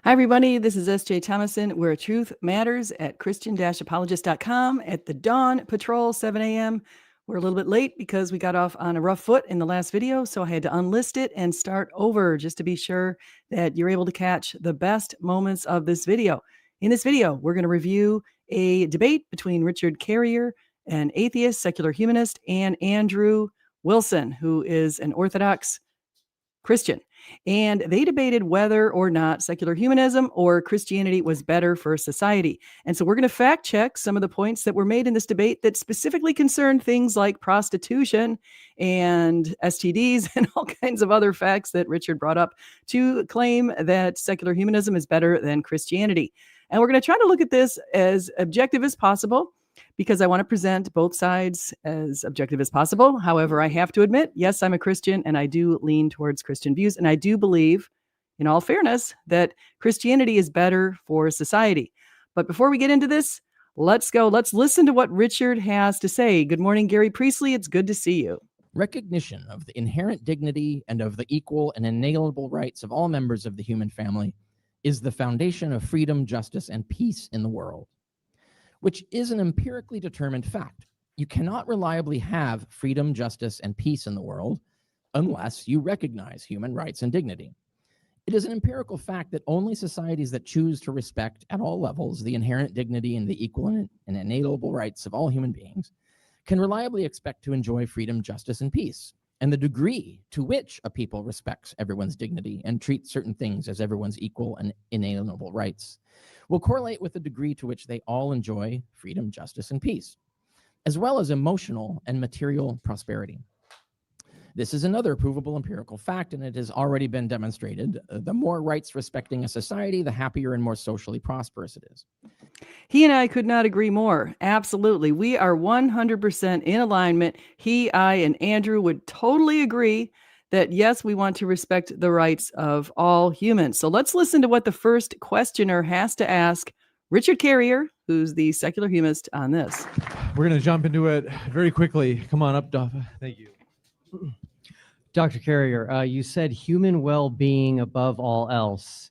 Hi, everybody. This is S.J. Thomason. Where Truth Matters at Christian-apologist.com at the Dawn Patrol, 7 a.m. We're a little bit late because we got off on a rough foot in the last video, so I had to unlist it and start over just to be sure that you're able to catch the best moments of this video. In this video, we're going to review a debate between Richard Carrier, an atheist, secular humanist, and Andrew Wilson, who is an Orthodox Christian. And they debated whether or not secular humanism or Christianity was better for society. And so we're going to fact check some of the points that were made in this debate that specifically concern things like prostitution and STDs and all kinds of other facts that Richard brought up to claim that secular humanism is better than Christianity. And we're going to try to look at this as objective as possible, because I want to present both sides as objective as possible. However, I have to admit, yes, I'm a Christian and I do lean towards Christian views. And I do believe, in all fairness, that Christianity is better for society. But before we get into this, let's go. Let's listen to what Richard has to say. Good morning, Gary Priestley. It's good to see you. Recognition of the inherent dignity and of the equal and inalienable rights of all members of the human family is the foundation of freedom, justice, and peace in the world, which is an empirically determined fact. You cannot reliably have freedom, justice, and peace in the world unless you recognize human rights and dignity. It is an empirical fact that only societies that choose to respect at all levels the inherent dignity and the equal and inalienable rights of all human beings can reliably expect to enjoy freedom, justice, and peace. And the degree to which a people respects everyone's dignity and treats certain things as everyone's equal and inalienable rights will correlate with the degree to which they all enjoy freedom, justice, and peace, as well as emotional and material prosperity. This is another provable empirical fact, and it has already been demonstrated. The more rights respecting a society, the happier and more socially prosperous it is. He and I could not agree more. Absolutely. We are 100% in alignment. He, I, and Andrew would totally agree that, yes, we want to respect the rights of all humans. So let's listen to what the first questioner has to ask Richard Carrier, who's the secular humanist, on this. We're going to jump into it very quickly. Come on up, Duff. Thank you. Dr. Carrier, you said human well-being above all else.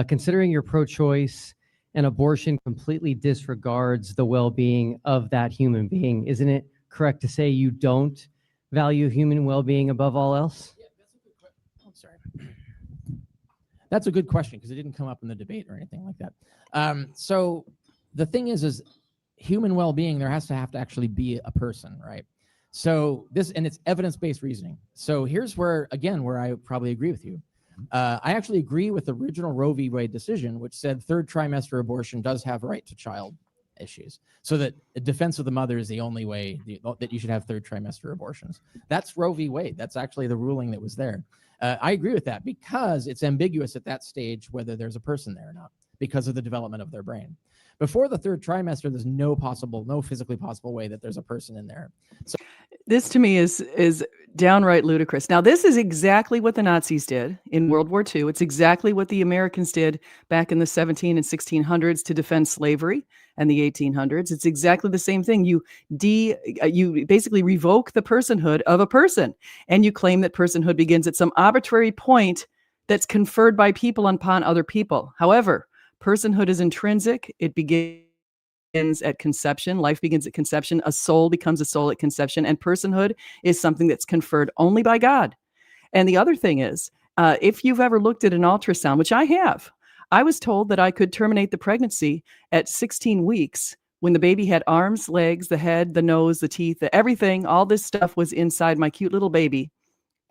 Considering you're pro-choice and abortion completely disregards the well-being of that human being, isn't it correct to say you don't value human well-being above all else? Yeah, that's a good question. Oh, sorry. That's a good question because it didn't come up in the debate or anything like that. So the thing is human well-being, there has to actually be a person, right? So this, and it's evidence-based reasoning. So here's where, again, where I probably agree with you. I actually agree with the original Roe v. Wade decision, which said third trimester abortion does have right to child issues. So that the defense of the mother is the only way that you should have third trimester abortions. That's Roe v. Wade. That's actually the ruling that was there. I agree with that because it's ambiguous at that stage whether there's a person there or not because of the development of their brain. Before the third trimester, there's no physically possible way that there's a person in there. So this to me is downright ludicrous. Now, this is exactly what the Nazis did in World War II. It's exactly what the Americans did back in the 17 and 1600s to defend slavery and the 1800s. It's exactly the same thing. You basically revoke the personhood of a person, and you claim that personhood begins at some arbitrary point that's conferred by people upon other people. However, personhood is intrinsic. It begins at conception. Life begins at conception. A soul becomes a soul at conception. And personhood is something that's conferred only by God. And the other thing is, if you've ever looked at an ultrasound, which I have, I was told that I could terminate the pregnancy at 16 weeks when the baby had arms, legs, the head, the nose, the teeth, everything. All this stuff was inside my cute little baby.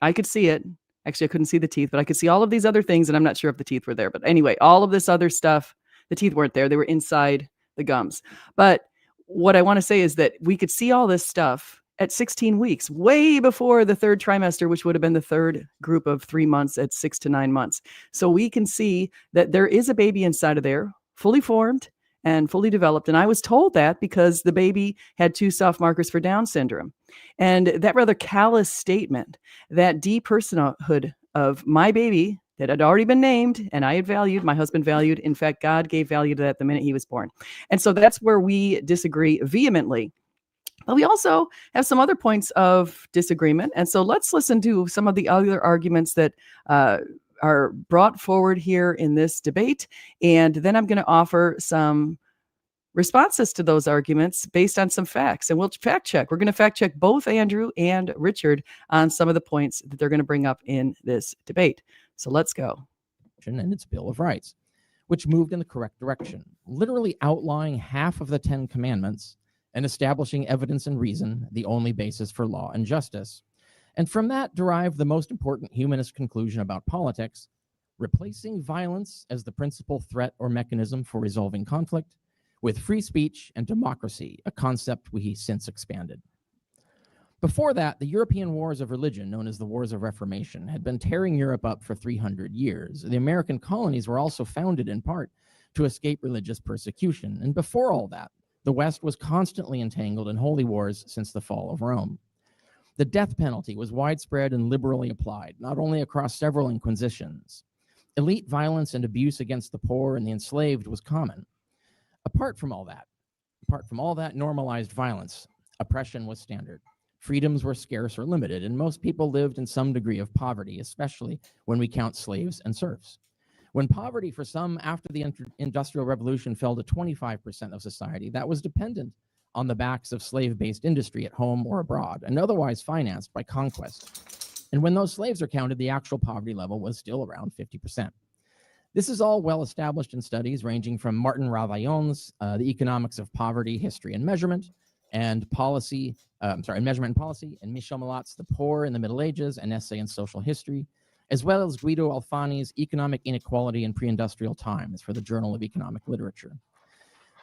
I could see it. Actually, I couldn't see the teeth, but I could see all of these other things, and I'm not sure if the teeth were there. But anyway, all of this other stuff, the teeth weren't there. They were inside the gums. But what I want to say is that we could see all this stuff at 16 weeks, way before the third trimester, which would have been the third group of 3 months at 6 to 9 months. So we can see that there is a baby inside of there, fully formed and fully developed. And I was told that because the baby had 2 soft markers for Down syndrome. And that rather callous statement, that depersonhood of my baby that had already been named and I had valued, my husband valued, in fact, God gave value to that the minute he was born. And so that's where we disagree vehemently. But we also have some other points of disagreement. And so let's listen to some of the other arguments that are brought forward here in this debate. And then I'm going to offer some responses to those arguments based on some facts. And we'll fact check. We're going to fact check both Andrew and Richard on some of the points that they're going to bring up in this debate. So let's go. And its Bill of Rights, which moved in the correct direction, literally outlining half of the 10 Commandments and establishing evidence and reason, the only basis for law and justice. And from that derived the most important humanist conclusion about politics: replacing violence as the principal threat or mechanism for resolving conflict with free speech and democracy, a concept we since expanded. Before that, the European wars of religion, known as the Wars of Reformation, had been tearing Europe up for 300 years. The American colonies were also founded in part to escape religious persecution. And before all that, the West was constantly entangled in holy wars since the fall of Rome. The death penalty was widespread and liberally applied, not only across several inquisitions. Elite violence and abuse against the poor and the enslaved was common. Apart from all that normalized violence, oppression was standard. Freedoms were scarce or limited, and most people lived in some degree of poverty, especially when we count slaves and serfs. When poverty for some after the Industrial Revolution fell to 25% of society, that was dependent on the backs of slave-based industry at home or abroad, and otherwise financed by conquest. And when those slaves are counted, the actual poverty level was still around 50%. This is all well established in studies ranging from Martin Ravaillaon's The Economics of Poverty, History and Measurement, and Measurement and Policy, and Michel Malat's The Poor in the Middle Ages, an essay in social history, as well as Guido Alfani's Economic Inequality in Pre-Industrial Times for the Journal of Economic Literature.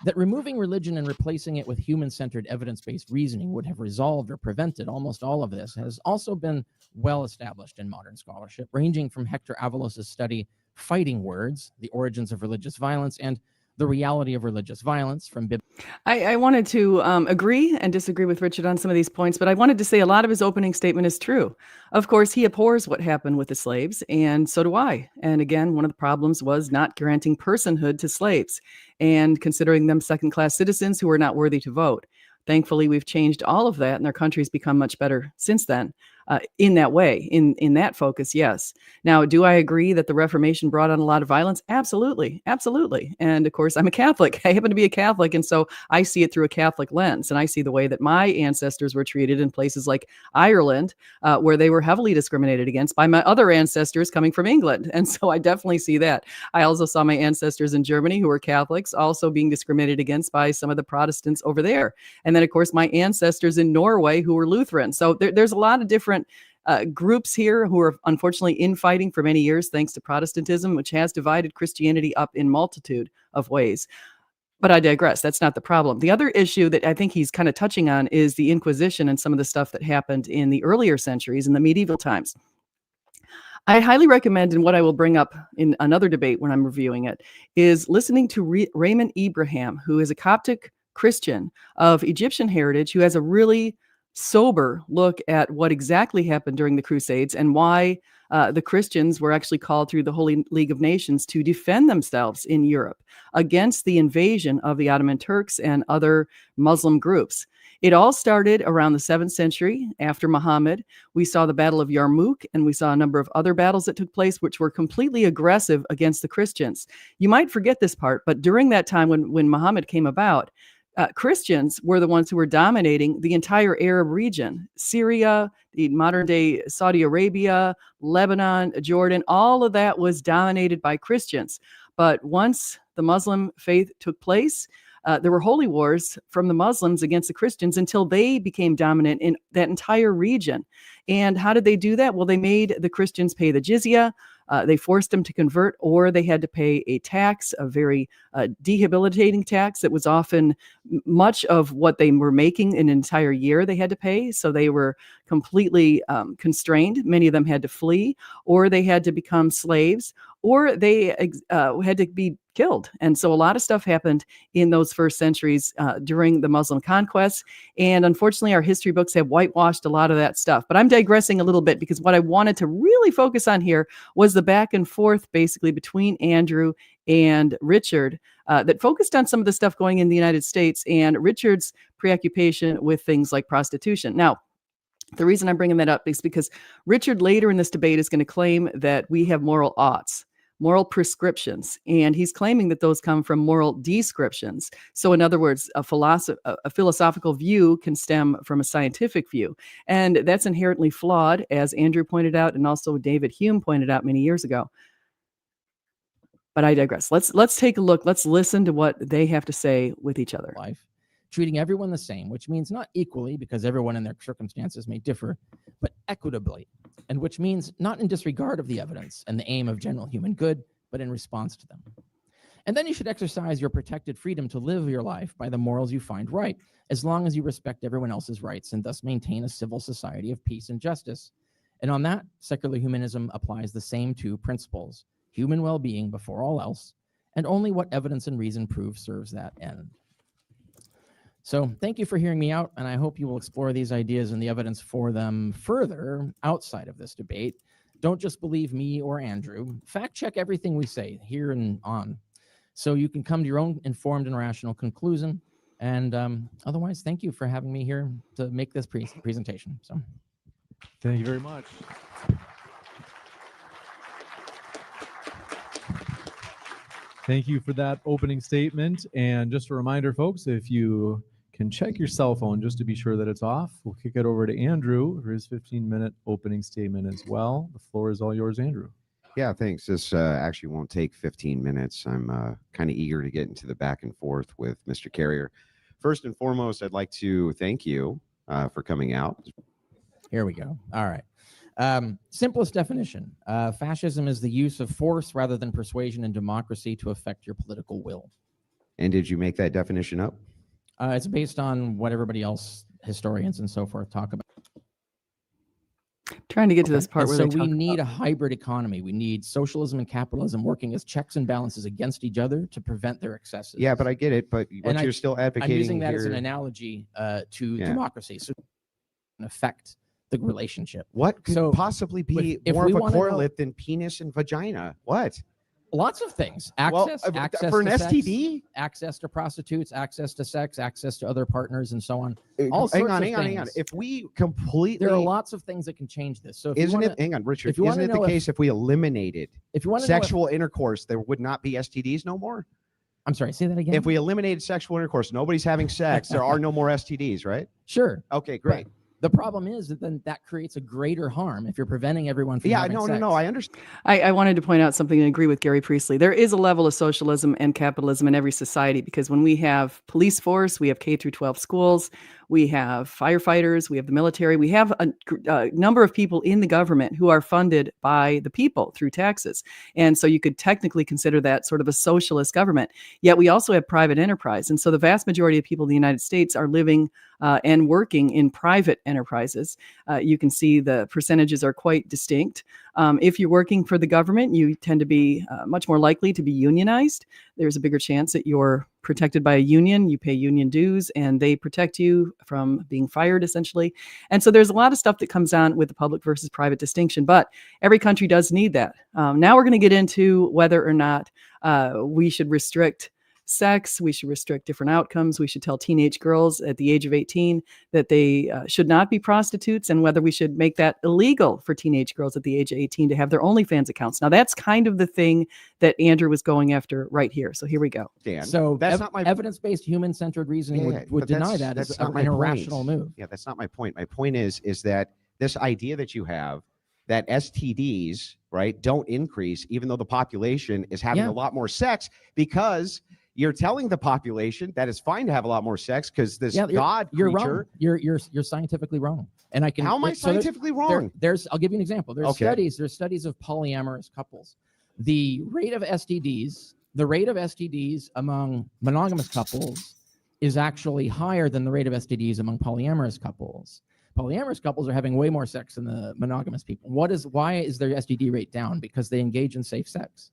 That removing religion and replacing it with human-centered evidence-based reasoning would have resolved or prevented almost all of this has also been well established in modern scholarship, ranging from Hector Avalos' study Fighting Words, The Origins of Religious Violence, and The Reality of Religious Violence from I wanted to agree and disagree with Richard on some of these points, but I wanted to say a lot of his opening statement is true. Of course, he abhors what happened with the slaves, and so do I. And again, one of the problems was not granting personhood to slaves and considering them second-class citizens who are not worthy to vote. Thankfully, we've changed all of that, and our country's become much better since then. In that way, in that focus, yes. Now, do I agree that the Reformation brought on a lot of violence? Absolutely, absolutely. And of course, I'm a Catholic. I happen to be a Catholic, and so I see it through a Catholic lens. And I see the way that my ancestors were treated in places like Ireland, where they were heavily discriminated against by my other ancestors coming from England. And so I definitely see that. I also saw my ancestors in Germany who were Catholics also being discriminated against by some of the Protestants over there. And then, of course, my ancestors in Norway who were Lutheran. So there's a lot of different groups here who are unfortunately infighting for many years, thanks to Protestantism, which has divided Christianity up in multitude of ways. But I digress. That's not the problem. The other issue that I think he's kind of touching on is the Inquisition and some of the stuff that happened in the earlier centuries, in the medieval times. I highly recommend, and what I will bring up in another debate when I'm reviewing it, is listening to Raymond Ibrahim, who is a Coptic Christian of Egyptian heritage, who has a really sober look at what exactly happened during the Crusades and why the Christians were actually called through the Holy League of Nations to defend themselves in Europe against the invasion of the Ottoman Turks and other Muslim groups. It all started around the 7th century after Muhammad. We saw the Battle of Yarmouk, and we saw a number of other battles that took place, which were completely aggressive against the Christians. You might forget this part, but during that time when Muhammad came about, Christians were the ones who were dominating the entire Arab region. Syria, the modern day Saudi Arabia, Lebanon, Jordan, all of that was dominated by Christians. But once the Muslim faith took place, there were holy wars from the Muslims against the Christians until they became dominant in that entire region. And how did they do that? Well, they made the Christians pay the jizya. They forced them to convert, or they had to pay a tax, a very debilitating tax that was often much of what they were making in an entire year they had to pay. So they were completely constrained. Many of them had to flee, or they had to become slaves, or they had to be killed. And so a lot of stuff happened in those first centuries during the Muslim conquests. And unfortunately, our history books have whitewashed a lot of that stuff. But I'm digressing a little bit because what I wanted to really focus on here was the back and forth basically between Andrew and Richard that focused on some of the stuff going in the United States and Richard's preoccupation with things like prostitution. Now, The reason I'm bringing that up is because Richard later in this debate is going to claim that we have moral oughts, moral prescriptions, and he's claiming that those come from moral descriptions. So in other words, a philosophical view can stem from a scientific view, and that's inherently flawed, as Andrew pointed out, and also David Hume pointed out many years ago. But I digress. Let's take a look. Let's listen to what they have to say with each other. Life, treating everyone the same, which means not equally, because everyone in their circumstances may differ, but equitably, and which means not in disregard of the evidence and the aim of general human good, but in response to them. And then you should exercise your protected freedom to live your life by the morals you find right, as long as you respect everyone else's rights and thus maintain a civil society of peace and justice. And on that, secular humanism applies the same two principles: human well-being before all else, and only what evidence and reason prove serves that end. So thank you for hearing me out, and I hope you will explore these ideas and the evidence for them further outside of this debate. Don't just believe me or Andrew. Fact check everything we say here and on, so you can come to your own informed and rational conclusion. And otherwise, thank you for having me here to make this presentation. So, Thank you very much. Thank you for that opening statement. And just a reminder, folks, if you can check your cell phone just to be sure that it's off, we'll kick it over to Andrew for his 15-minute opening statement as well. The floor is all yours, Andrew. Yeah, thanks. This actually won't take 15 minutes. I'm kind of eager to get into the back and forth with Mr. Carrier. First and foremost, I'd like to thank you for coming out. here we go. All right. Simplest definition. Fascism is the use of force rather than persuasion in democracy to affect your political will. And did you make that definition up? It's based on what everybody else, historians and so forth, talk about. Trying to get to this part where so they talk we need about a hybrid economy. We need socialism and capitalism working as checks and balances against each other to prevent their excesses. Yeah, but I get it. But what you're still advocating I'm using that as an here- analogy to democracy. So it can affect the relationship. What could So, possibly be if more we of a wanna know- correlate than penis and vagina? What? Lots of things. Well, Access for an to sex, STD? access to prostitutes, access to sex, access to other partners, and so on. Hang All sorts on, of hang on. things. If we completely, There are lots of things that can change this. So if you isn't wanna, it? Hang on, Richard. if you Isn't wanna it the know case if we eliminated if you want to know sexual intercourse, there would not be STDs no more? I'm sorry, say that again. If we eliminated sexual intercourse, nobody's having sex. There are no more STDs, right? Sure. Okay, great. The problem is that then that creates a greater harm if you're preventing everyone from Yeah, having sex. no. I understand. I wanted to point out something and agree with Gary Priestley. There is a level of socialism and capitalism in every society, because when we have police force, we have K through 12 schools, we have firefighters, we have the military, we have a number of people in the government who are funded by the people through taxes. And so you could technically consider that sort of a socialist government. Yet we also have private enterprise. And so the vast majority of people in the United States are living and working in private enterprises. You can see the percentages are quite distinct. If you're working for the government, you tend to be much more likely to be unionized. There's a bigger chance that you're protected by a union. You pay union dues and they protect you from being fired, essentially. And so there's a lot of stuff that comes on with the public versus private distinction, but every country does need that. Now we're going to get into whether or not we should restrict sex, we should restrict different outcomes, we should tell teenage girls at the age of 18 that they should not be prostitutes, and whether we should make that illegal for teenage girls at the age of 18 to have their OnlyFans accounts. Now that's kind of the thing that Andrew was going after right here. So here we go. Dan, So that's not my evidence-based, human-centered reasoning would but deny that's- that as that's not an my point. irrational move. Yeah, that's not my point. My point is that this idea that you have that STDs, right, don't increase even though the population is having Yeah. a lot more sex, because you're telling the population that it's fine to have a lot more sex because this God You're creature. wrong. You're scientifically wrong. And I can. How am I so there's- scientifically wrong? I'll give you an example. There's Okay. studies of polyamorous couples. The rate of STDs among monogamous couples is actually higher than the rate of STDs among polyamorous couples. Polyamorous couples are having way more sex than the monogamous people. Why is their STD rate down? Because they engage in safe sex.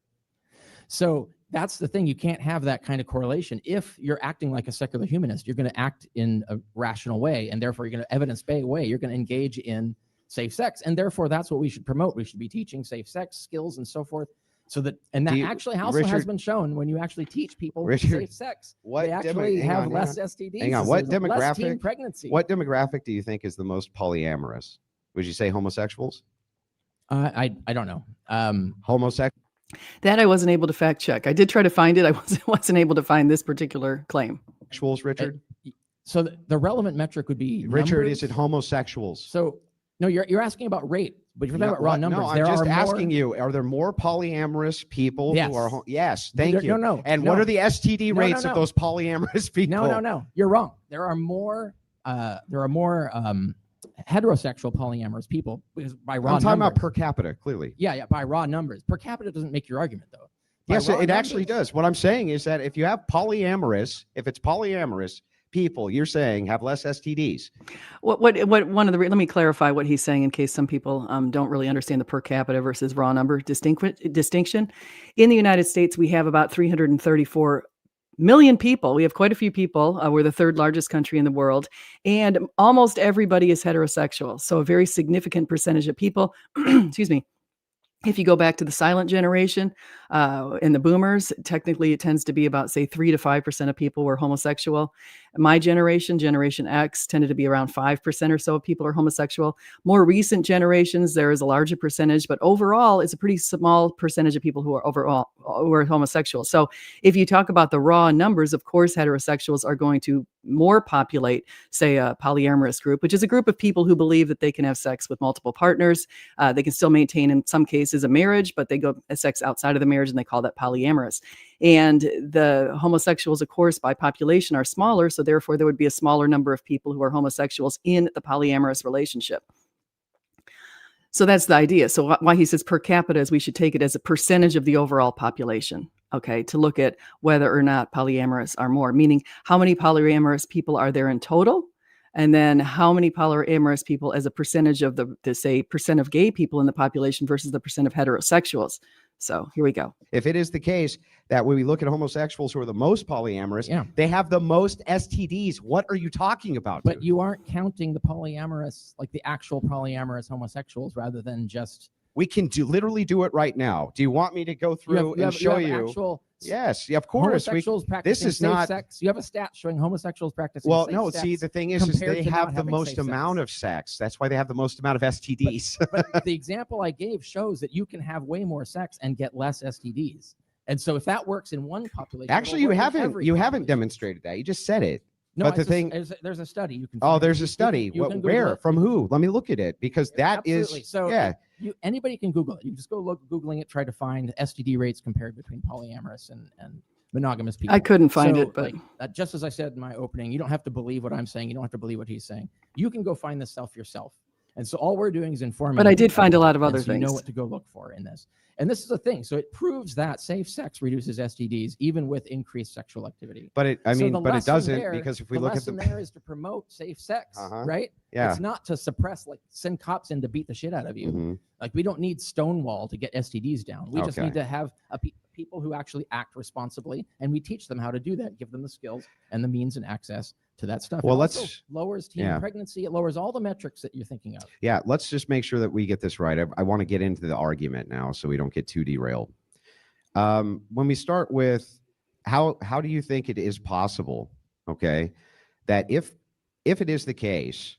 So that's the thing. You can't have that kind of correlation. If you're acting like a secular humanist, you're going to act in a rational way, and therefore you're going to evidence-based way. You're going to engage in safe sex, and therefore that's what we should promote. We should be teaching safe sex skills and so forth. So that, and that actually also has Richard- been shown when you actually teach people Richard, safe sex, what they actually hang have on, less STDs. hang on. so What there's less teen demographic? pregnancy. What demographic do you think is the most polyamorous? Would you say homosexuals? I don't know. Homosexuals? That I wasn't able to fact check. I did try to find it. I wasn't able to find this particular claim. Richard? So the relevant metric would be Richard, numbers. is it homosexuals? So no, you're asking about rate, but if you're talking about raw numbers, No, I'm there just are asking more, you, are there more polyamorous people Yes. who are yes, thank you. No. And no. what are the STD No, rates no. of those polyamorous people? No. You're wrong. There are more heterosexual polyamorous people because by raw I'm talking numbers. about per capita, clearly. Yeah, by raw numbers. Per capita doesn't make your argument though. By Yes, raw it actually numbers- does. What I'm saying is that if you have if it's polyamorous people, you're saying have less STDs. Let me clarify what he's saying in case some people don't really understand the per capita versus raw number distinction. In the United States, we have about 334 million people. We have quite a few people. We're the third largest country in the world, and almost everybody is heterosexual. So a very significant percentage of people, excuse me, if you go back to the silent generation and the boomers, technically it tends to be about, say, 3 to 5% of people were homosexual. My generation, Generation X, tended to be around 5% or so of people are homosexual. More recent generations, there is a larger percentage, but overall, it's a pretty small percentage of people who are homosexual. So if you talk about the raw numbers, of course, heterosexuals are going to more populate, say, a polyamorous group, which is a group of people who believe that they can have sex with multiple partners. They can still maintain, in some cases, a marriage, but they go sex outside of the marriage, and they call that polyamorous. And the homosexuals, of course, by population are smaller, so therefore there would be a smaller number of people who are homosexuals in the polyamorous relationship. So that's the idea. So why he says per capita is we should take it as a percentage of the overall population, okay, to look at whether or not polyamorous are more, meaning how many polyamorous people are there in total, and then how many polyamorous people as a percentage of the say, percent of gay people in the population versus the percent of heterosexuals. So here we go. If it is the case that when we look at homosexuals who are the most polyamorous, Yeah. they have the most STDs. What are you talking about? But dude? you aren't counting the polyamorous, like the actual polyamorous homosexuals, rather than just We can literally do it right now. Do you want me to go through and show you? Actual Yes, of course. homosexuals practicing is safe not- sex. You have a stat showing homosexuals practicing Well, safe no. sex. See, the thing is compared they to not have the having most safe amount sex. of sex. That's why they have the most amount of STDs. But the example I gave shows that you can have way more sex and get less STDs. And so if that works in one population, Actually, it'll you work in haven't. every You haven't population. demonstrated that. You just said it. No, but the it's thing- there's a study you can. Oh, find. there's a You study. can Google Where? it. From who? Let me look at it because that Absolutely. is. So yeah. Anybody can Google it. You just go Googling it, try to find STD rates compared between polyamorous and monogamous people. I couldn't find So, it, but just as I said in my opening, you don't have to believe what I'm saying. You don't have to believe what he's saying. You can go find this stuff yourself. And so all we're doing is informing. But I you did find a lot of and other so you know things. what to go look for in this. And this is the thing. So it proves that safe sex reduces STDs even with increased sexual activity. But it. I So mean, the but it lesson doesn't there- because if we the look at lesson the. there is to promote safe sex, right? Yeah. It's not to suppress, like send cops in to beat the shit out of you. Mhm. Like we don't need Stonewall to get STDs down. We just Okay. need to have people who actually act responsibly, and we teach them how to do that, give them the skills and the means and access to that stuff. Well, It also let's- lowers teen yeah. pregnancy. It lowers all the metrics that you're thinking of. Yeah, let's just make sure that we get this right. I want to get into the argument now so we don't get too derailed. When we start with how do you think it is possible, okay, that if it is the case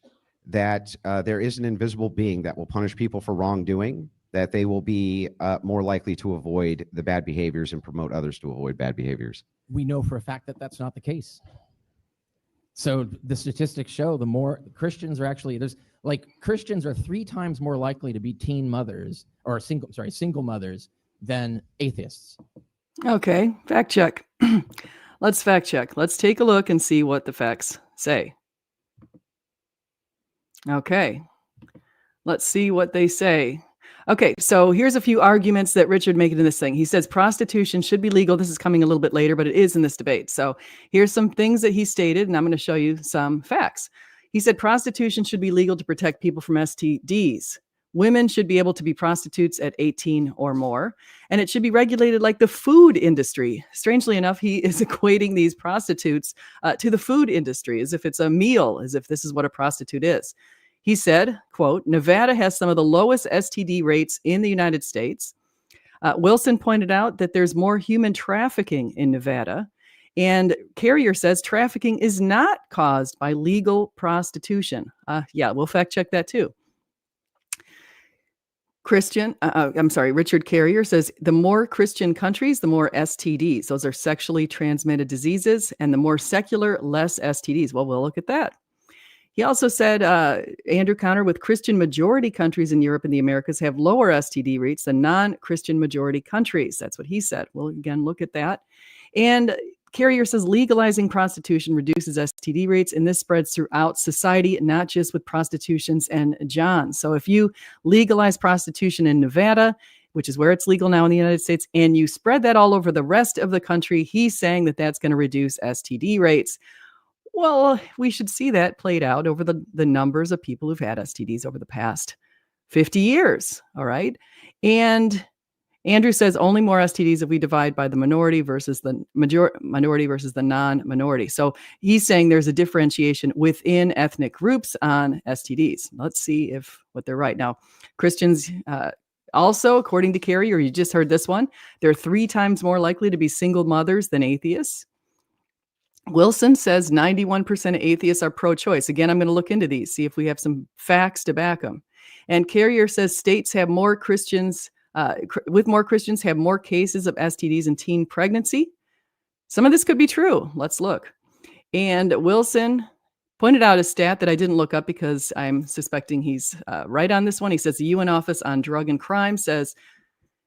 that there is an invisible being that will punish people for wrongdoing, that they will be more likely to avoid the bad behaviors and promote others to avoid bad behaviors? We know for a fact that that's not the case. So the statistics show the more Christians are actually Christians are 3 times more likely to be teen mothers or single mothers than atheists. Okay, fact check. Let's fact check. Let's take a look and see what the facts say. Okay, let's see what they say. Okay, so here's a few arguments that Richard made in this thing. He says prostitution should be legal. This is coming a little bit later, but it is in this debate. So here's some things that he stated, and I'm going to show you some facts. He said prostitution should be legal to protect people from STDs. Women should be able to be prostitutes at 18 or more, and it should be regulated like the food industry. Strangely enough, he is equating these prostitutes to the food industry as if it's a meal, as if this is what a prostitute is. He said, quote, Nevada has some of the lowest STD rates in the United States. Wilson pointed out that there's more human trafficking in Nevada. And Carrier says trafficking is not caused by legal prostitution. Yeah, we'll fact check that too. Richard Carrier says the more Christian countries, the more STDs. Those are sexually transmitted diseases, and the more secular, less STDs. Well, we'll look at that. He also said, Andrew Connor, with Christian majority countries in Europe and the Americas have lower STD rates than non-Christian majority countries. That's what he said. We'll again look at that. And Carrier says legalizing prostitution reduces STD rates, and this spreads throughout society, not just with prostitutions and Johns. So if you legalize prostitution in Nevada, which is where it's legal now in the United States, and you spread that all over the rest of the country, he's saying that that's going to reduce STD rates. Well, we should see that played out over the numbers of people who've had STDs over the past 50 years. All right. And Andrew says only more STDs if we divide by the minority versus the minority versus the non-minority. So he's saying there's a differentiation within ethnic groups on STDs. Let's see what they're right. Now, Christians also, according to Carrier, you just heard this one, they're 3 times more likely to be single mothers than atheists. Wilson says 91% of atheists are pro-choice. Again, I'm going to look into these, see if we have some facts to back them. And Carrier says states have more Christians, with more Christians, have more cases of STDs and teen pregnancy. Some of this could be true. Let's look. And Wilson pointed out a stat that I didn't look up because I'm suspecting he's right on this one. He says the UN Office on Drug and Crime says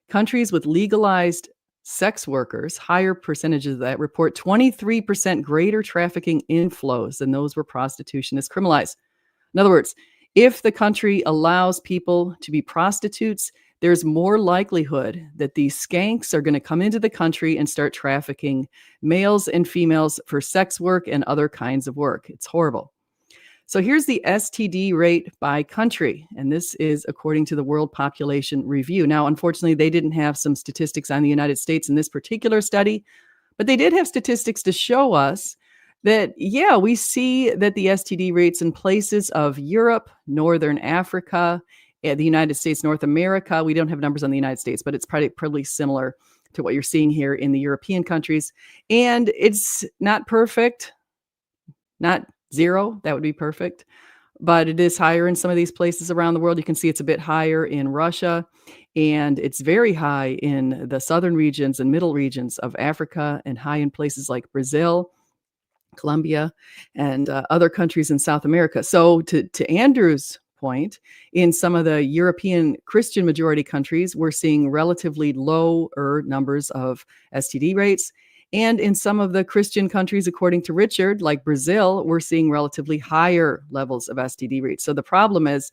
countries with legalized sex workers, higher percentages of that, report 23% greater trafficking inflows than those where prostitution is criminalized. In other words, if the country allows people to be prostitutes, there's more likelihood that these skanks are going to come into the country and start trafficking males and females for sex work and other kinds of work. It's horrible. So here's the STD rate by country, and this is according to the World Population Review. Now, unfortunately, they didn't have some statistics on the United States in this particular study, but they did have statistics to show us that, yeah, we see that the STD rates in places of Europe, Northern Africa, the United States, North America, we don't have numbers on the United States, but it's probably similar to what you're seeing here in the European countries. And it's not perfect, not zero, that would be perfect, but it is higher in some of these places around the world. You can see it's a bit higher in Russia, and it's very high in the southern regions and middle regions of Africa, and high in places like Brazil, Colombia, and other countries in South America. So to Andrew's point, in some of the European Christian majority countries, we're seeing relatively lower numbers of STD rates. And in some of the Christian countries, according to Richard, like Brazil, we're seeing relatively higher levels of STD rates. So the problem is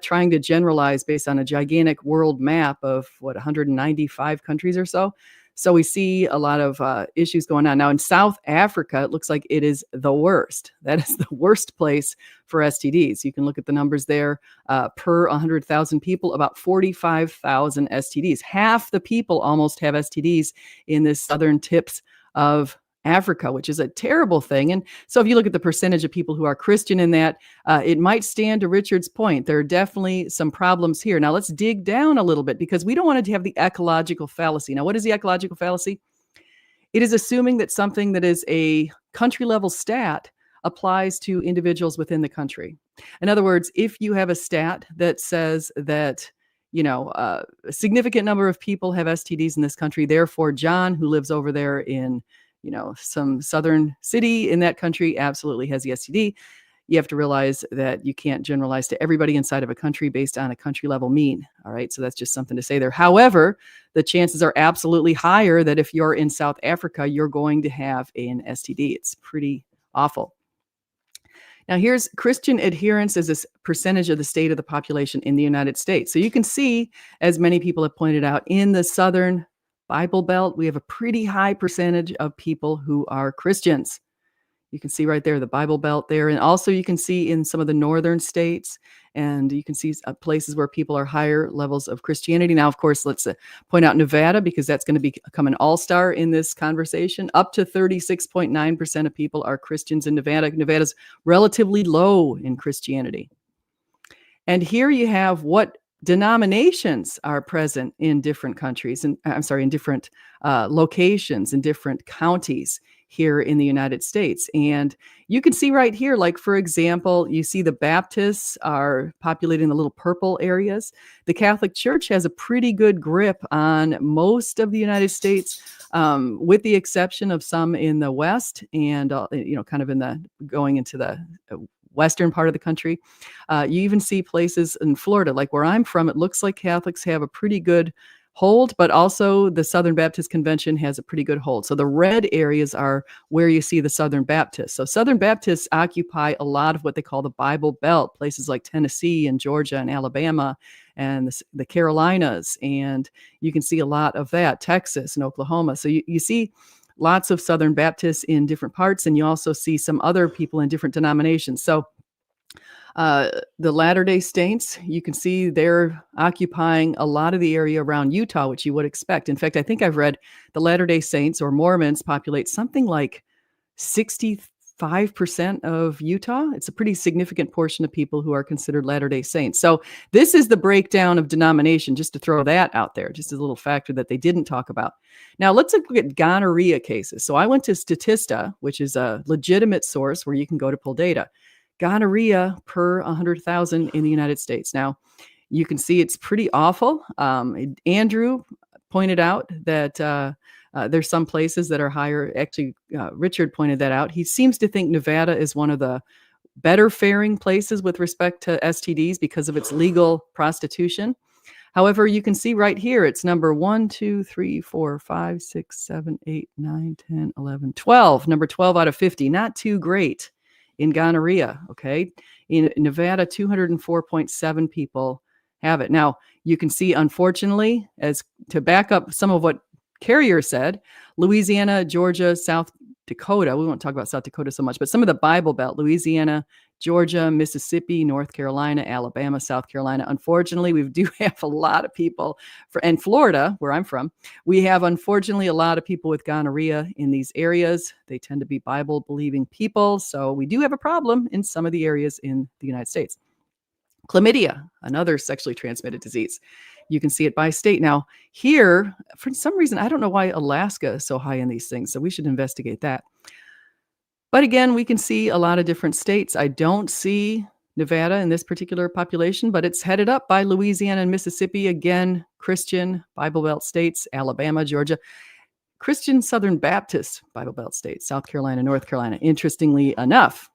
trying to generalize based on a gigantic world map of 195 countries or so. So we see a lot of issues going on. Now in South Africa, it looks like it is the worst. That is the worst place for STDs. You can look at the numbers there. Per 100,000 people, about 45,000 STDs. Half the people almost have STDs in the southern tips of Africa, which is a terrible thing. And so if you look at the percentage of people who are Christian in that, it might stand to Richard's point. There are definitely some problems here. Now let's dig down a little bit, because we don't want to have the ecological fallacy. Now, what is the ecological fallacy? It is assuming that something that is a country level stat applies to individuals within the country. In other words, if you have a stat that says that a significant number of people have STDs in this country, therefore John, who lives over there in some southern city in that country, absolutely has the STD. You have to realize that you can't generalize to everybody inside of a country based on a country level mean. All right. So that's just something to say there. However, the chances are absolutely higher that if you're in South Africa, you're going to have an STD. It's pretty awful. Now here's Christian adherence as a percentage of the state of the population in the United States. So you can see, as many people have pointed out, in the southern Bible Belt, we have a pretty high percentage of people who are Christians. You can see right there, the Bible Belt there. And also you can see in some of the northern states, and you can see places where people are higher levels of Christianity. Now, of course, let's point out Nevada, because that's going to become an all-star in this conversation. Up to 36.9% of people are Christians in Nevada. Nevada's relatively low in Christianity. And here you have what denominations are present in different countries, and I'm sorry, in different locations, in different counties here in the United States. And you can see right here, like, for example, you see the Baptists are populating the little purple areas. The Catholic Church has a pretty good grip on most of the United States, with the exception of some in the West and, kind of in the going into the western part of the country. You even see places in Florida, like where I'm from, it looks like Catholics have a pretty good hold, but also the Southern Baptist Convention has a pretty good hold. So the red areas are where you see the Southern Baptists. So Southern Baptists occupy a lot of what they call the Bible Belt, places like Tennessee and Georgia and Alabama and the Carolinas. And you can see a lot of that, Texas and Oklahoma. So you see lots of Southern Baptists in different parts, and you also see some other people in different denominations. So the Latter-day Saints, you can see they're occupying a lot of the area around Utah, which you would expect. In fact, I think I've read the Latter-day Saints or Mormons populate something like 65% of Utah. It's a pretty significant portion of people who are considered Latter-day Saints. So this is the breakdown of denomination, just to throw that out there, just as a little factor that they didn't talk about. Now let's look at gonorrhea cases. So I went to Statista, which is a legitimate source where you can go to pull data. Gonorrhea per 100,000 in the United States. Now, you can see it's pretty awful. Andrew pointed out that there's some places that are higher. Actually, Richard pointed that out. He seems to think Nevada is one of the better faring places with respect to STDs because of its legal prostitution. However, you can see right here, it's number 1, 2, 3, 4, 5, 6, 7, 8, 9, 10, 11, 12. Number 12 out of 50. Not too great in gonorrhea, okay? In Nevada, 204.7 people have it. Now, you can see, unfortunately, as to back up some of what Carrier said, Louisiana, Georgia, South Dakota, we won't talk about South Dakota so much, but some of the Bible Belt, Louisiana, Georgia, Mississippi, North Carolina, Alabama, South Carolina. Unfortunately, we do have a lot of people, and Florida, where I'm from, we have, unfortunately, a lot of people with gonorrhea in these areas. They tend to be Bible-believing people, so we do have a problem in some of the areas in the United States. Chlamydia, another sexually transmitted disease. You can see it by state. Now, here, for some reason, I don't know why Alaska is so high in these things, so we should investigate that. But again, we can see a lot of different states. I don't see Nevada in this particular population, but it's headed up by Louisiana and Mississippi. Again, Christian Bible Belt states, Alabama, Georgia. Christian Southern Baptist Bible Belt states, South Carolina, North Carolina, interestingly enough.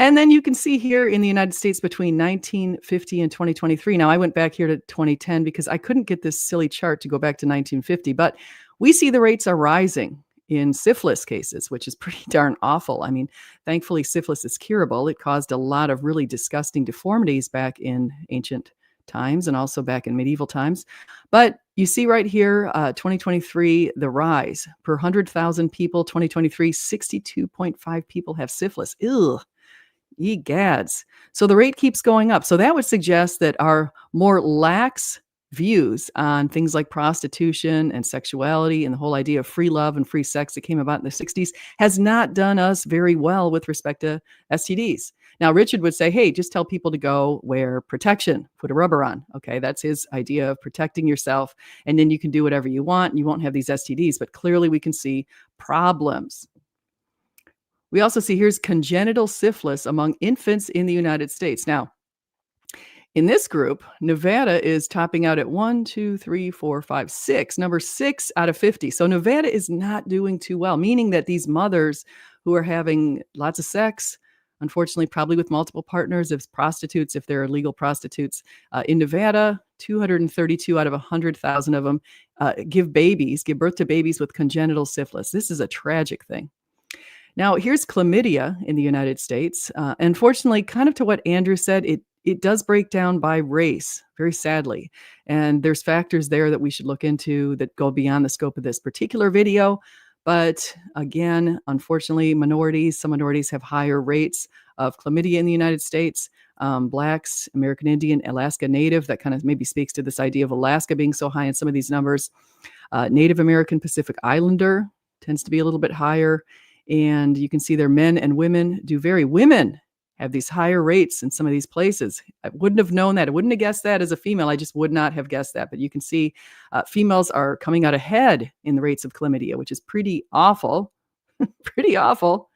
And then you can see here in the United States between 1950 and 2023. Now, I went back here to 2010 because I couldn't get this silly chart to go back to 1950, but we see the rates are rising in syphilis cases, which is pretty darn awful. I mean, thankfully, syphilis is curable. It caused a lot of really disgusting deformities back in ancient times and also back in medieval times. But you see right here, 2023, the rise per 100,000 people, 2023, 62.5 people have syphilis. Ew. Egads. So the rate keeps going up. So that would suggest that our more lax views on things like prostitution and sexuality and the whole idea of free love and free sex that came about in the 60s has not done us very well with respect to STDs. Now, Richard would say, hey, just tell people to go wear protection, put a rubber on. Okay, that's his idea of protecting yourself. And then you can do whatever you want. And you won't have these STDs. But clearly we can see problems. We also see here's congenital syphilis among infants in the United States. Now, in this group, Nevada is topping out at 1, 2, 3, 4, 5, 6, number 6 out of 50. So Nevada is not doing too well, meaning that these mothers who are having lots of sex, unfortunately, probably with multiple partners, as prostitutes, if they're legal prostitutes, in Nevada, 232 out of 100,000 of them give birth to babies with congenital syphilis. This is a tragic thing. Now, here's chlamydia in the United States. Unfortunately, kind of to what Andrew said, it does break down by race, very sadly. And there's factors there that we should look into that go beyond the scope of this particular video. But again, unfortunately, some minorities have higher rates of chlamydia in the United States. Blacks, American Indian, Alaska Native, that kind of maybe speaks to this idea of Alaska being so high in some of these numbers. Native American Pacific Islander tends to be a little bit higher. And you can see their men and women have these higher rates in some of these places. I wouldn't have known that. I wouldn't have guessed that as a female. I just would not have guessed that. But you can see females are coming out ahead in the rates of chlamydia, which is pretty awful, pretty awful.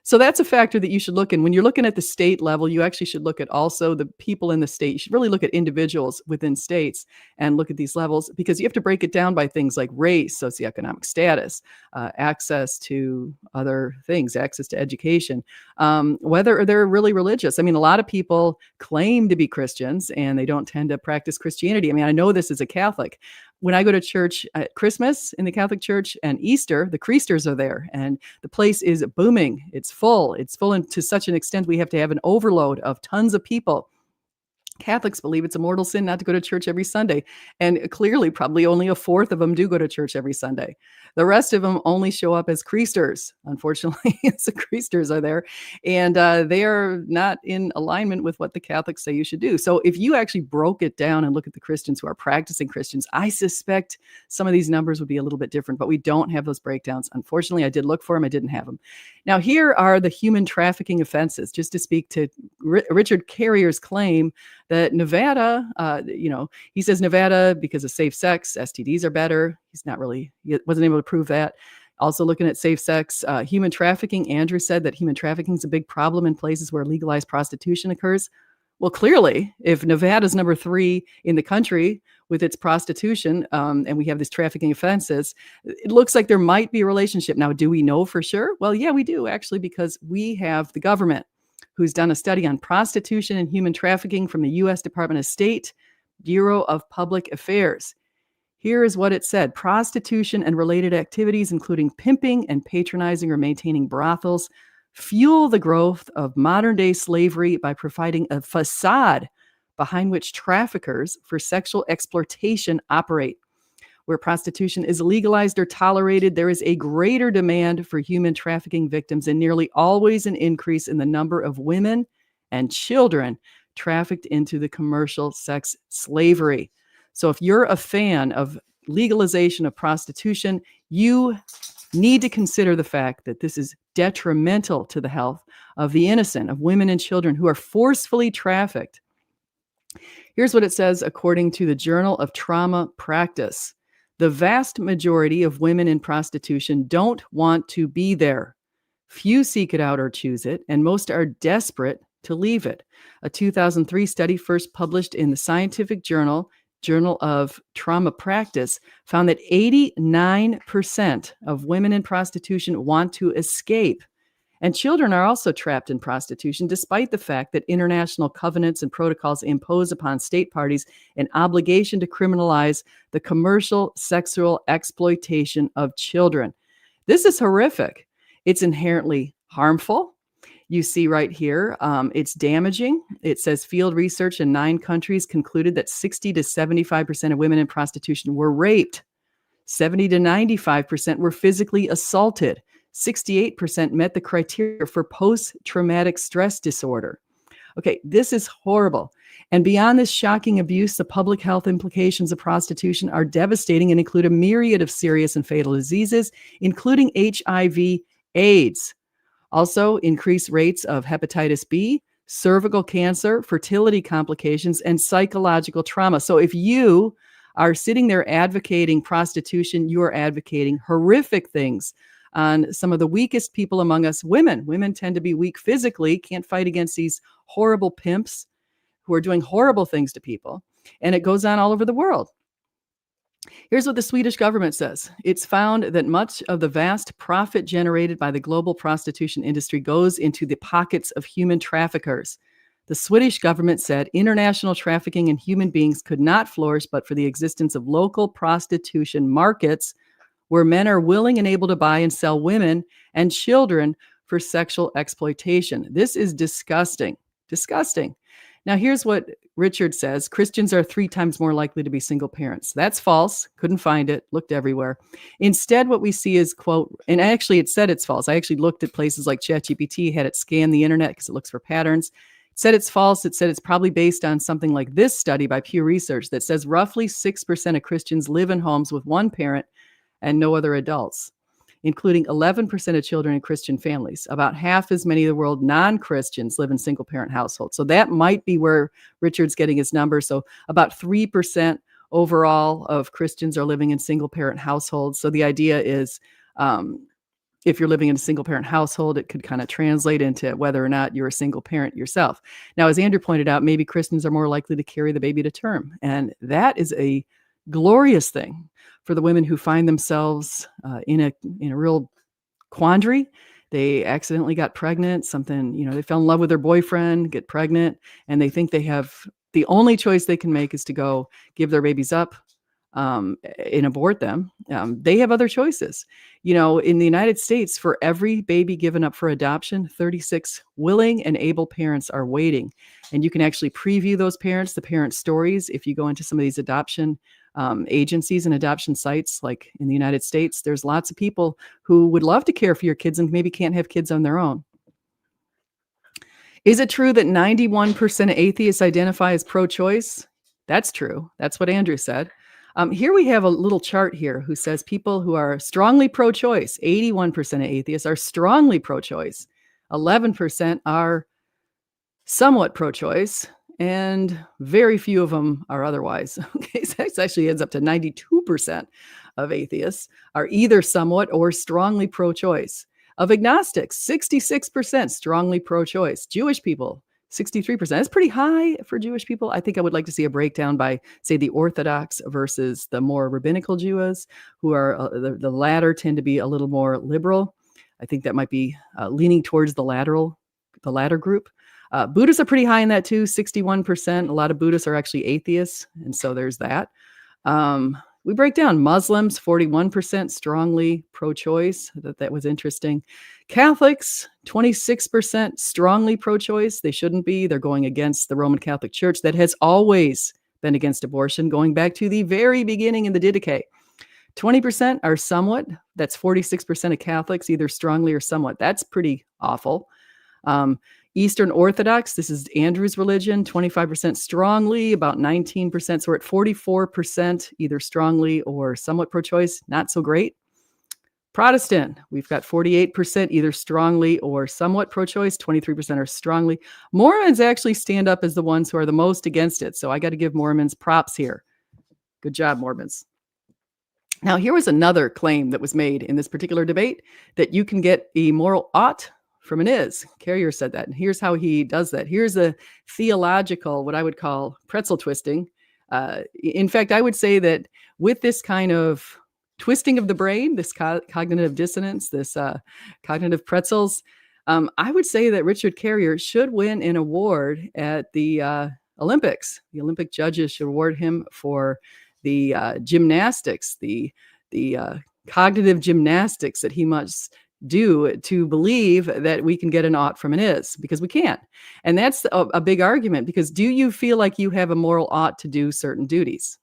So that's a factor that you should look in. When you're looking at the state level, you actually should look at also the people in the state. You should really look at individuals within states and look at these levels, because you have to break it down by things like race, socioeconomic status, access to other things, access to education, whether they're really religious. I mean, a lot of people claim to be Christians and they don't tend to practice Christianity. I mean, I know this as a Catholic. When I go to church at Christmas in the Catholic Church and Easter, the Creasters are there and the place is booming. It's full. It's full to such an extent we have to have an overload of tons of people. Catholics believe it's a mortal sin not to go to church every Sunday. And clearly, probably only a fourth of them do go to church every Sunday. The rest of them only show up as Creasters. Unfortunately, the Creasters are there. And they are not in alignment with what the Catholics say you should do. So if you actually broke it down and look at the Christians who are practicing Christians, I suspect some of these numbers would be a little bit different. But we don't have those breakdowns. Unfortunately, I did look for them. I didn't have them. Now, here are the human trafficking offenses, just to speak to Richard Carrier's claim that Nevada, he says Nevada, because of safe sex, STDs are better. He wasn't able to prove that. Also looking at safe sex, human trafficking. Andrew said that human trafficking is a big problem in places where legalized prostitution occurs. Well, clearly, if Nevada's number 3 in the country with its prostitution, and we have these trafficking offenses, it looks like there might be a relationship. Now, do we know for sure? Well, yeah, we do actually, because we have the government who's done a study on prostitution and human trafficking from the U.S. Department of State, Bureau of Public Affairs. Here is what it said. Prostitution and related activities, including pimping and patronizing or maintaining brothels, fuel the growth of modern-day slavery by providing a facade behind which traffickers for sexual exploitation operate. Where prostitution is legalized or tolerated, there is a greater demand for human trafficking victims and nearly always an increase in the number of women and children trafficked into the commercial sex slavery. So if you're a fan of legalization of prostitution, you need to consider the fact that this is detrimental to the health of the innocent, of women and children who are forcefully trafficked. Here's what it says according to the Journal of Trauma Practice. The vast majority of women in prostitution don't want to be there. Few seek it out or choose it, and most are desperate to leave it. A 2003 study first published in the scientific Journal of Trauma Practice found that 89% of women in prostitution want to escape. And children are also trapped in prostitution, despite the fact that international covenants and protocols impose upon state parties an obligation to criminalize the commercial sexual exploitation of children. This is horrific. It's inherently harmful. You see right here, it's damaging. It says field research in 9 countries concluded that 60 to 75% of women in prostitution were raped. 70 to 95% were physically assaulted. 68% met the criteria for post-traumatic stress disorder. Okay, this is horrible. And beyond this shocking abuse, the public health implications of prostitution are devastating and include a myriad of serious and fatal diseases, including HIV, AIDS. Also, increased rates of hepatitis B, cervical cancer, fertility complications, and psychological trauma. So if you are sitting there advocating prostitution, you are advocating horrific things on some of the weakest people among us, women. Women tend to be weak physically, can't fight against these horrible pimps who are doing horrible things to people. And it goes on all over the world. Here's what the Swedish government says. It's found that much of the vast profit generated by the global prostitution industry goes into the pockets of human traffickers. The Swedish government said international trafficking in human beings could not flourish but for the existence of local prostitution markets where men are willing and able to buy and sell women and children for sexual exploitation. This is disgusting. Disgusting. Now, here's what Richard says. Christians are 3 times more likely to be single parents. That's false. Couldn't find it. Looked everywhere. Instead, what we see is, quote, and actually it said it's false. I actually looked at places like ChatGPT, had it scan the internet because it looks for patterns. It said it's false. It said it's probably based on something like this study by Pew Research that says roughly 6% of Christians live in homes with one parent and no other adults. including 11% of children in Christian families. About half as many of the world non-Christians live in single-parent households. So that might be where Richard's getting his number. So about 3% overall of Christians are living in single-parent households. So the idea is, if you're living in a single parent household, it could kind of translate into whether or not you're a single parent yourself. Now, as Andrew pointed out, maybe Christians are more likely to carry the baby to term. And that is a glorious thing for the women who find themselves in a real quandary. They accidentally got pregnant, they fell in love with their boyfriend, get pregnant, and they think they have the only choice they can make is to go give their babies up and abort them. They have other choices. In the United States, for every baby given up for adoption, 36 willing and able parents are waiting. And you can actually preview those parents, the parent stories, if you go into some of these adoption agencies and adoption sites, like in the United States. There's lots of people who would love to care for your kids and maybe can't have kids on their own. Is it true that 91% of atheists identify as pro-choice? That's true. That's what Andrew said. Here we have a little chart here who says people who are strongly pro-choice, 81% of atheists are strongly pro-choice, 11% are somewhat pro-choice, and very few of them are otherwise. Okay, so this actually ends up to 92% of atheists are either somewhat or strongly pro-choice. Of agnostics, 66% strongly pro-choice. Jewish people, 63%. That's pretty high for Jewish people. I think I would like to see a breakdown by, say, the Orthodox versus the more rabbinical Jews, who are the latter tend to be a little more liberal. I think that might be leaning towards the latter group. Buddhists are pretty high in that too, 61%. A lot of Buddhists are actually atheists, and so there's that. We break down Muslims, 41% strongly pro-choice. That was interesting. Catholics, 26% strongly pro-choice. They shouldn't be. They're going against the Roman Catholic Church that has always been against abortion, going back to the very beginning in the Didache. 20% are somewhat. That's 46% of Catholics, either strongly or somewhat. That's pretty awful. Eastern Orthodox, this is Andrew's religion, 25% strongly, about 19%. So we're at 44%, either strongly or somewhat pro-choice. Not so great. Protestant, we've got 48%, either strongly or somewhat pro-choice. 23% are strongly. Mormons actually stand up as the ones who are the most against it. So I got to give Mormons props here. Good job, Mormons. Now, here was another claim that was made in this particular debate, that you can get a moral ought from an is. Carrier said that. And here's how he does that. Here's a theological, what I would call pretzel twisting. In fact, I would say that with this kind of twisting of the brain, this cognitive dissonance, this cognitive pretzels, I would say that Richard Carrier should win an award at the Olympics. The Olympic judges should award him for the gymnastics, the cognitive gymnastics that he must do to believe that we can get an ought from an is, because we can't. And that's a big argument, because do you feel like you have a moral ought to do certain duties?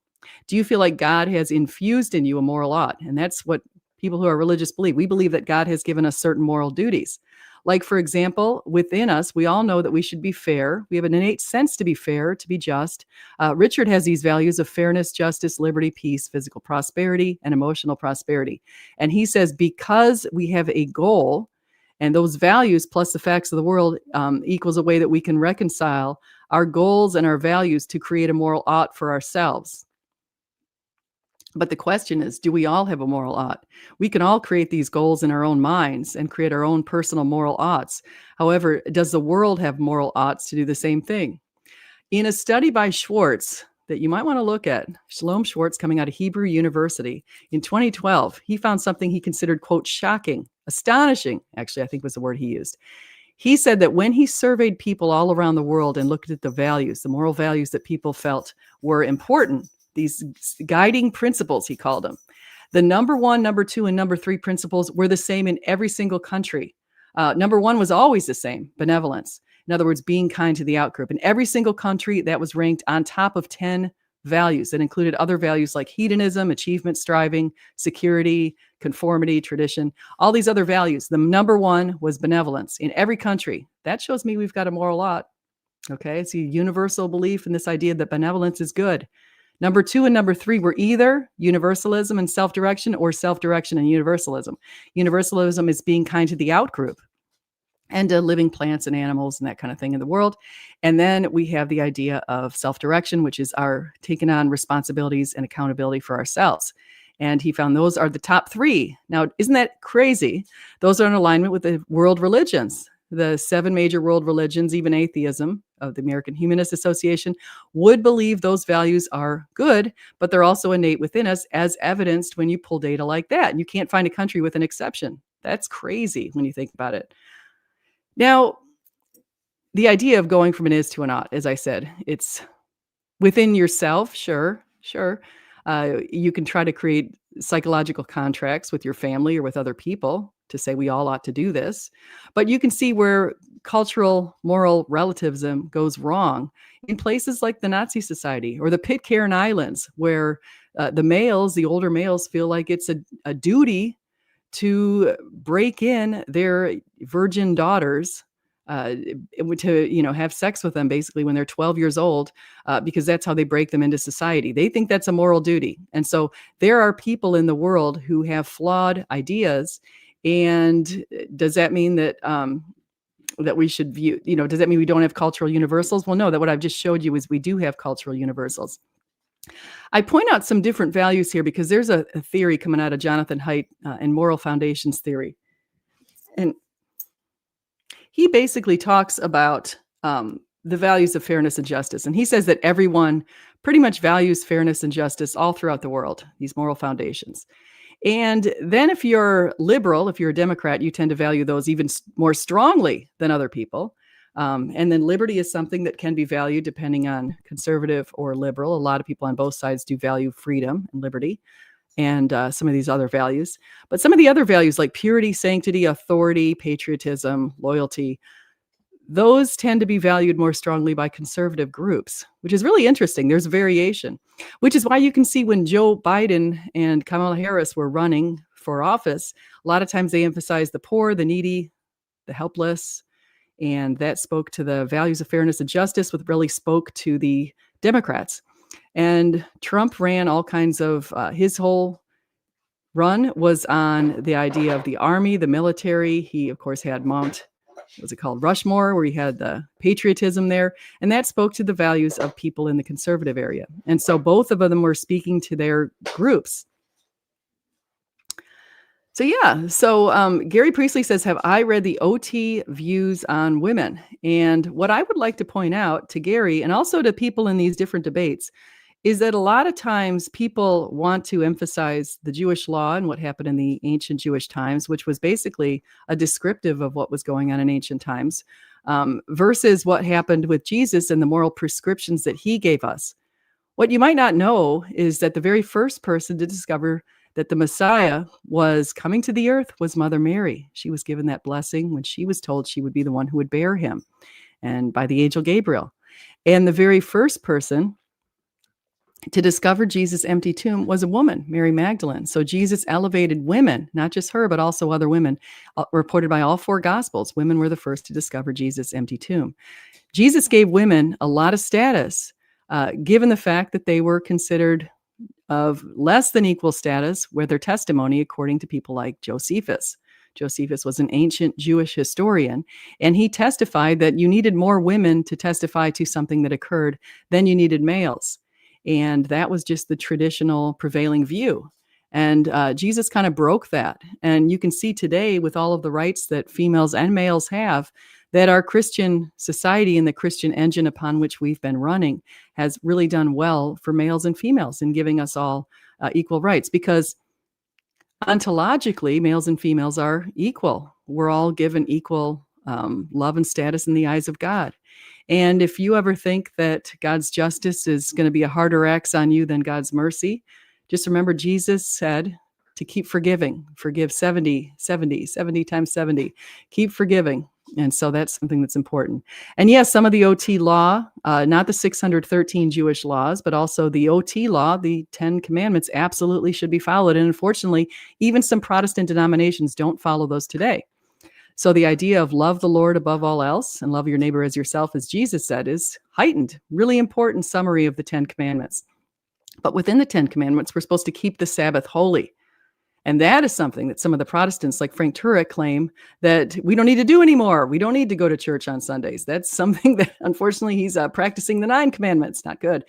Do you feel like God has infused in you a moral ought? And that's what people who are religious believe. We believe that God has given us certain moral duties. Like, for example, within us, we all know that we should be fair. We have an innate sense to be fair, to be just. Richard has these values of fairness, justice, liberty, peace, physical prosperity, and emotional prosperity. And he says, because we have a goal, and those values plus the facts of the world equals a way that we can reconcile our goals and our values to create a moral ought for ourselves. But the question is, do we all have a moral ought? We can all create these goals in our own minds and create our own personal moral oughts. However, does the world have moral oughts to do the same thing? In a study by Schwartz that you might want to look at, Shalom Schwartz, coming out of Hebrew University, in 2012, he found something he considered, quote, shocking, astonishing, actually, I think was the word he used. He said that when he surveyed people all around the world and looked at the values, the moral values that people felt were important, these guiding principles, he called them, the number 1, number 2, and number 3 principles were the same in every single country. Number 1 was always the same, benevolence. In other words, being kind to the outgroup. In every single country, that was ranked on top of 10 values that included other values like hedonism, achievement, striving, security, conformity, tradition, all these other values. The number 1 was benevolence in every country. That shows me we've got a moral ought. Okay, it's a universal belief in this idea that benevolence is good. Number 2 and number 3 were either universalism and self-direction or self-direction and universalism. Universalism is being kind to the outgroup and to living plants and animals and that kind of thing in the world. And then we have the idea of self-direction, which is our taking on responsibilities and accountability for ourselves. And he found those are the top 3. Now, isn't that crazy? Those are in alignment with the world religions. The 7 major world religions, even atheism of the American Humanist Association, would believe those values are good, but they're also innate within us, as evidenced when you pull data like that. And you can't find a country with an exception. That's crazy when you think about it. Now, the idea of going from an is to an ought, as I said, it's within yourself, sure. You can try to create psychological contracts with your family or with other people to say we all ought to do this. But you can see where cultural moral relativism goes wrong in places like the Nazi Society or the Pitcairn Islands, where the older males feel like it's a duty to break in their virgin daughters to have sex with them basically when they're 12 years old, because that's how they break them into society. They think that's a moral duty. And so there are people in the world who have flawed ideas. And does that mean that that we should view, does that mean we don't have cultural universals? Well, no, that what I've just showed you is we do have cultural universals. I point out some different values here because there's a theory coming out of Jonathan Haidt and moral foundations theory. And he basically talks about the values of fairness and justice. And he says that everyone pretty much values fairness and justice all throughout the world, these moral foundations. And then if you're liberal, if you're a Democrat, you tend to value those even more strongly than other people. And then liberty is something that can be valued depending on conservative or liberal. A lot of people on both sides do value freedom and liberty and some of these other values. But some of the other values like purity, sanctity, authority, patriotism, loyalty, those tend to be valued more strongly by conservative groups, which is really interesting. There's variation, which is why you can see when Joe Biden and Kamala Harris were running for office, a lot of times they emphasized the poor, the needy, the helpless, and that spoke to the values of fairness and justice, which really spoke to the Democrats. And Trump ran all kinds of, his whole run was on the idea of the army, the military. He, of course, had Rushmore, where he had the patriotism there. And that spoke to the values of people in the conservative area. And so both of them were speaking to their groups. So Gary Priestley says, have I read the OT views on women? And what I would like to point out to Gary and also to people in these different debates is that a lot of times people want to emphasize the Jewish law and what happened in the ancient Jewish times, which was basically a descriptive of what was going on in ancient times, versus what happened with Jesus and the moral prescriptions that he gave us. What you might not know is that the very first person to discover that the Messiah was coming to the earth was Mother Mary. She was given that blessing when she was told she would be the one who would bear him, and by the angel Gabriel. And the very first person to discover Jesus' empty tomb was a woman, Mary Magdalene. So Jesus elevated women, not just her, but also other women, reported by all 4 Gospels. Women were the first to discover Jesus' empty tomb. Jesus gave women a lot of status, given the fact that they were considered of less than equal status with their testimony, according to people like Josephus. Josephus was an ancient Jewish historian, and he testified that you needed more women to testify to something that occurred than you needed males. And that was just the traditional prevailing view. And Jesus kind of broke that. And you can see today with all of the rights that females and males have, that our Christian society and the Christian engine upon which we've been running has really done well for males and females in giving us all equal rights, because ontologically, males and females are equal. We're all given equal love and status in the eyes of God. And if you ever think that God's justice is going to be a harder axe on you than God's mercy, just remember Jesus said to keep forgiving. Forgive 70 times 70. Keep forgiving. And so that's something that's important. And yes, some of the OT law, not the 613 Jewish laws, but also the OT law, the 10 commandments absolutely should be followed. And unfortunately, even some Protestant denominations don't follow those today. So the idea of love the Lord above all else and love your neighbor as yourself, as Jesus said, is heightened. Really important summary of the 10 commandments. But within the 10 commandments, we're supposed to keep the Sabbath holy. And that is something that some of the Protestants like Frank Turek claim that we don't need to do anymore. We don't need to go to church on Sundays. That's something that unfortunately he's practicing the 9 commandments. Not good.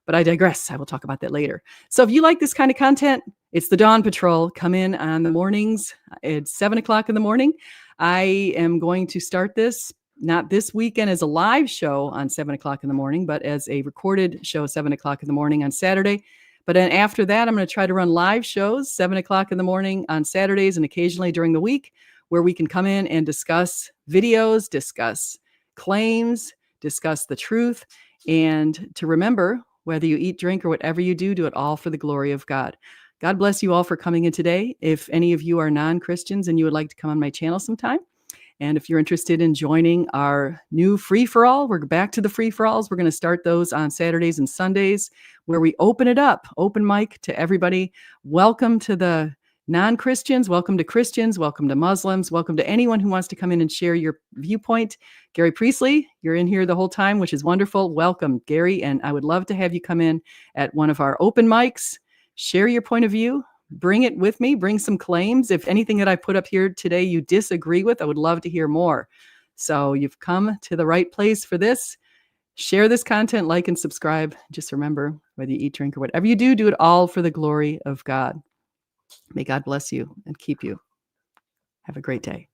But I digress. I will talk about that later. So if you like this kind of content, it's the Dawn Patrol. Come in on the mornings. It's 7 o'clock in the morning. I am going to start this, not this weekend as a live show on 7 o'clock in the morning, but as a recorded show, 7 o'clock in the morning on Saturday. But then after that, I'm going to try to run live shows, 7 o'clock in the morning on Saturdays and occasionally during the week, where we can come in and discuss videos, discuss claims, discuss the truth, and to remember, whether you eat, drink, or whatever you do it all for the glory of God. God bless you all for coming in today. If any of you are non-Christians and you would like to come on my channel sometime, and if you're interested in joining our new free-for-all, we're back to the free-for-alls. We're going to start those on Saturdays and Sundays where we open it up, open mic to everybody. Welcome to the non-Christians. Welcome to Christians. Welcome to Muslims. Welcome to anyone who wants to come in and share your viewpoint. Gary Priestley, you're in here the whole time, which is wonderful. Welcome, Gary. And I would love to have you come in at one of our open mics, share your point of view. Bring it with me. Bring some claims. If anything that I put up here today you disagree with, I would love to hear more. So you've come to the right place for this. Share this content, like and subscribe. Just remember, whether you eat, drink, or whatever you do it all for the glory of God. May God bless you and keep you. Have a great day.